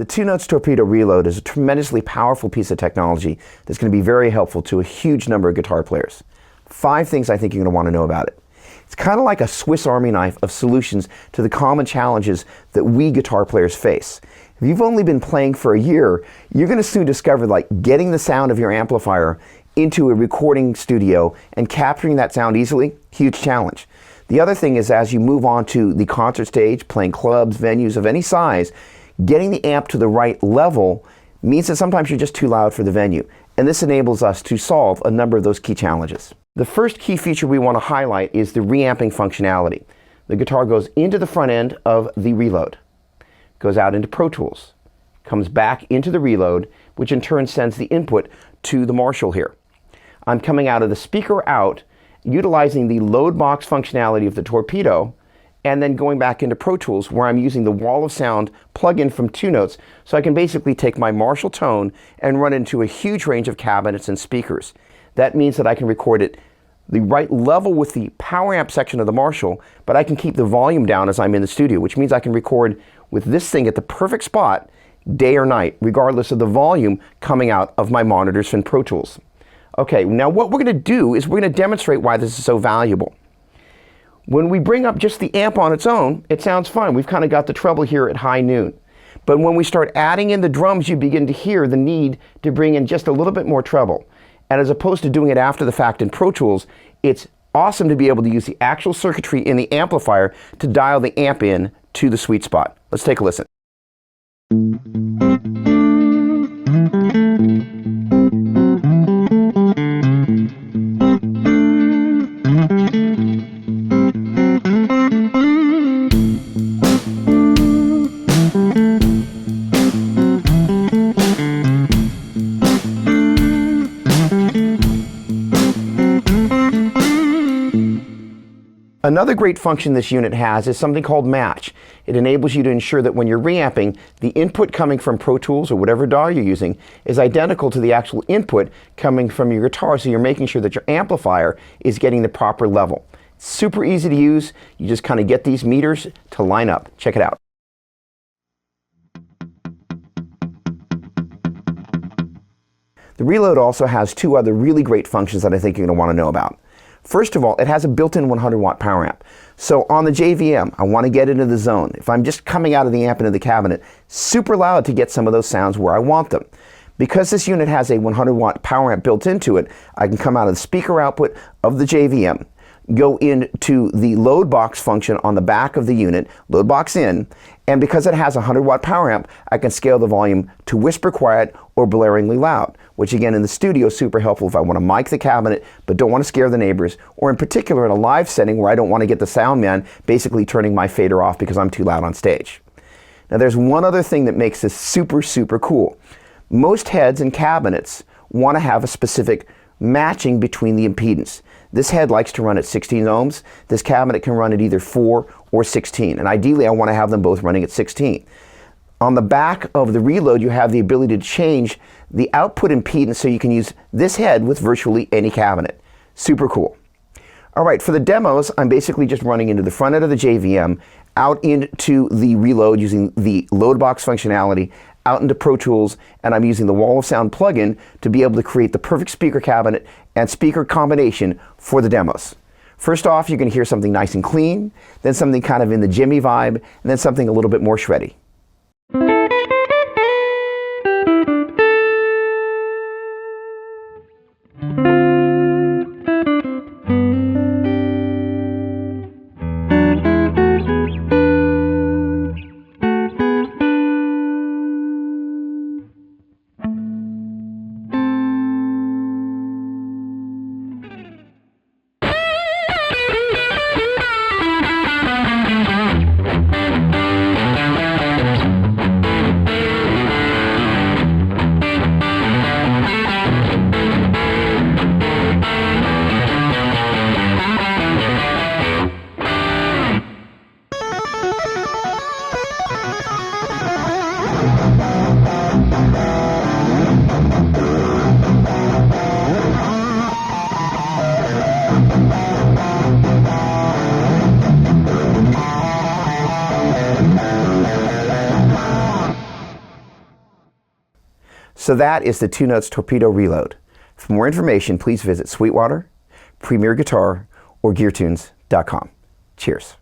The 2 Notes Torpedo Reload is a tremendously powerful piece of technology that's going to be very helpful to a huge number of guitar players. 5 things I think you're going to want to know about it. It's kind of like a Swiss Army knife of solutions to the common challenges that we guitar players face. If you've only been playing for a year, you're going to soon discover like getting the sound of your amplifier into a recording studio and capturing that sound easily, huge challenge. The other thing is, as you move on to the concert stage, playing clubs, venues of any size, getting the amp to the right level means that sometimes you're just too loud for the venue. And this enables us to solve a number of those key challenges. The first key feature we want to highlight is the reamping functionality. The guitar goes into the front end of the Reload, goes out into Pro Tools, comes back into the Reload, which in turn sends the input to the Marshall here. I'm coming out of the speaker out, utilizing the load box functionality of the Torpedo, and then going back into Pro Tools where I'm using the Wall of Sound plugin from 2 Notes, so I can basically take my Marshall tone and run into a huge range of cabinets and speakers. That means that I can record it the right level with the power amp section of the Marshall, but I can keep the volume down as I'm in the studio, which means I can record with this thing at the perfect spot, day or night, regardless of the volume coming out of my monitors from Pro Tools. Okay, now what we're going to do is we're going to demonstrate why this is so valuable. When we bring up just the amp on its own, it sounds fine. We've kind of got the treble here at high noon. But when we start adding in the drums, you begin to hear the need to bring in just a little bit more treble. And as opposed to doing it after the fact in Pro Tools, it's awesome to be able to use the actual circuitry in the amplifier to dial the amp in to the sweet spot. Let's take a listen. Another great function this unit has is something called match. It enables you to ensure that when you're reamping, the input coming from Pro Tools or whatever DAW you're using is identical to the actual input coming from your guitar, so you're making sure that your amplifier is getting the proper level. Super easy to use. You just kind of get these meters to line up. Check it out. The Reload also has 2 other really great functions that I think you're going to want to know about. First of all, it has a built-in 100-watt power amp. So on the JVM, I want to get into the zone. If I'm just coming out of the amp into the cabinet, super loud to get some of those sounds where I want them. Because this unit has a 100-watt power amp built into it, I can come out of the speaker output of the JVM, go into the load box function on the back of the unit, load box in, and because it has a 100-watt power amp, I can scale the volume to whisper quiet or blaringly loud, which again in the studio is super helpful if I want to mic the cabinet but don't want to scare the neighbors, or in particular in a live setting where I don't want to get the sound man basically turning my fader off because I'm too loud on stage. Now there's one other thing that makes this super cool. Most heads and cabinets want to have a specific matching between the impedance. This head likes to run at 16 ohms. This cabinet can run at either 4 or 16, and ideally I want to have them both running at 16. On the back of the Reload, you have the ability to change the output impedance so you can use this head with virtually any cabinet. Super cool. All right, for the demos, I'm basically just running into the front end of the JVM, out into the Reload using the load box functionality, out into Pro Tools, and I'm using the Wall of Sound plugin to be able to create the perfect speaker cabinet and speaker combination for the demos. First off, you're going to hear something nice and clean, then something kind of in the Jimmy vibe, and then something a little bit more shreddy. So that is the 2 Notes Torpedo Reload. For more information, please visit Sweetwater, Premier Guitar, or GearTunes.com. Cheers.